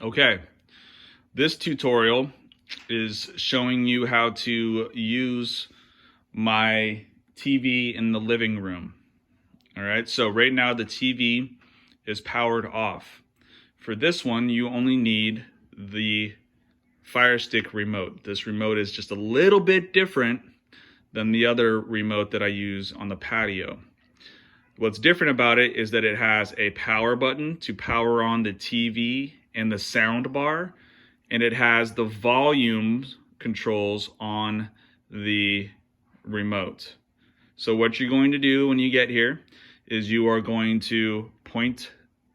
Okay, this tutorial is showing you how to use my TV in the living room. All right, so right now the TV is powered off. For this one, you only need the Fire Stick remote. This remote is just a little bit different than the other remote that I use on the patio. What's different about it is that it has a power button to power on the TV and the sound bar, and it has the volume controls on the remote. So what you're going to do when you get here is you are going to point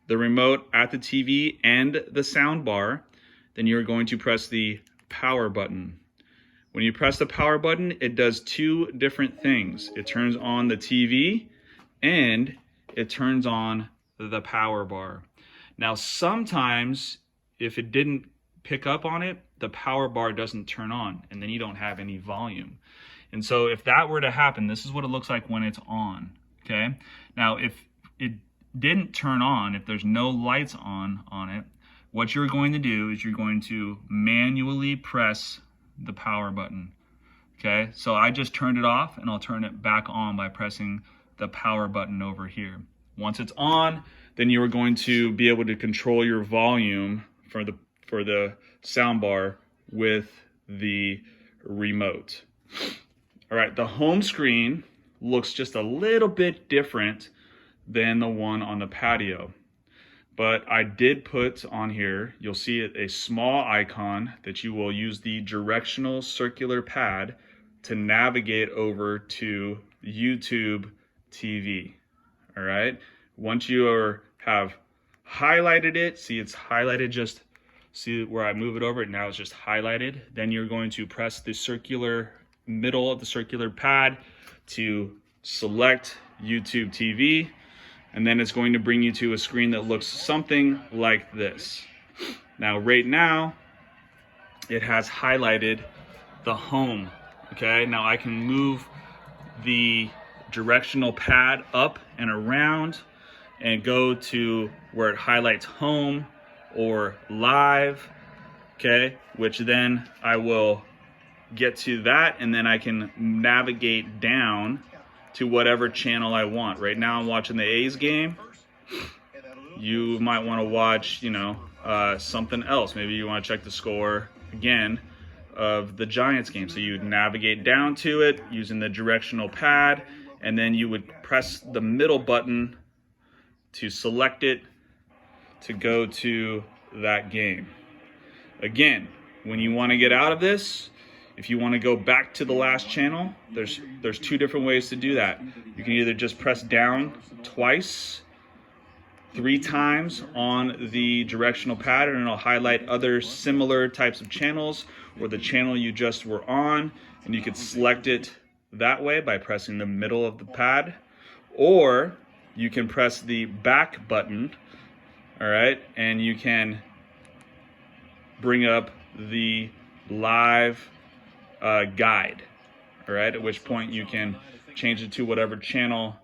the remote at the TV and the sound bar. Then you're going to press the power button. When you press the power button, it does two different things. It turns on the TV and it turns on the power bar. Now, sometimes if it didn't pick up on it, the power bar doesn't turn on and then you don't have any volume. And so if that were to happen, this is what it looks like when it's on, okay? Now, if it didn't turn on, if there's no lights on it, what you're going to do is you're going to manually press the power button, okay? So I just turned it off and I'll turn it back on by pressing the power button over here. Once it's on, then you are going to be able to control your volume for the sound bar with the remote. All right, the home screen looks just a little bit different than the one on the patio. But I did put on here, you'll see a small icon that you will use the directional circular pad to navigate over to YouTube TV. All right, once you have highlighted it, see it's highlighted, just see where I move it over, now it's just highlighted. Then you're going to press the circular middle of the circular pad to select YouTube TV. And then it's going to bring you to a screen that looks something like this. Now, right now, it has highlighted the home, okay? Now I can move the directional pad up and around and go to where it highlights home or live, okay? Which then I will get to that, and then I can navigate down to whatever channel I want. Right now I'm watching the A's game. You might want to watch, something else. Maybe you want to check the score again of the Giants game. So you would navigate down to it using the directional pad, and then you would press the middle button to select it to go to that game. Again, when you want to get out of this, if you want to go back to the last channel, there's two different ways to do that. You can either just press down twice, 3 times on the directional pad, and it'll highlight other similar types of channels or the channel you just were on, and you could select it that way by pressing the middle of the pad. Or you can press the back button, all right, and you can bring up the live guide, all right, at which point you can change it to whatever channel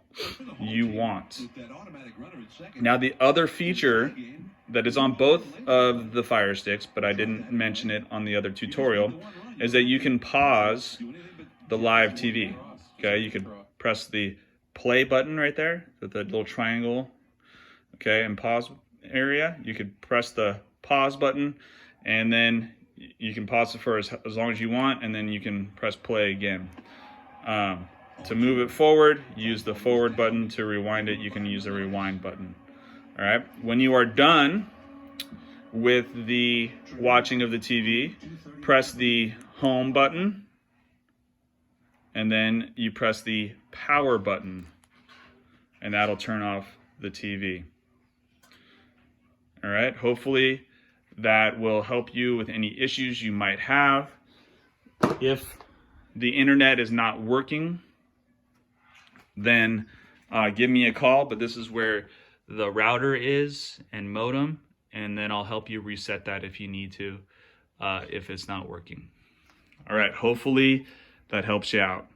you want. Now, the other feature that is on both of the Fire Sticks, but I didn't mention it on the other tutorial, is that you can pause the live TV, okay? You could press the play button right there with the little triangle, okay, and pause area. You could press the pause button, and then you can pause it for as long as you want, and then you can press play again. To move it forward, use the forward button. To rewind it, you can use the rewind button. All right. When you are done with the watching of the TV, press the home button, and then you press the power button, and that'll turn off the TV. All right. Hopefully that will help you with any issues you might have. If the internet is not working, then give me a call, but this is where the router is and modem, and then I'll help you reset that if you need to, if it's not working. All right, hopefully that helps you out.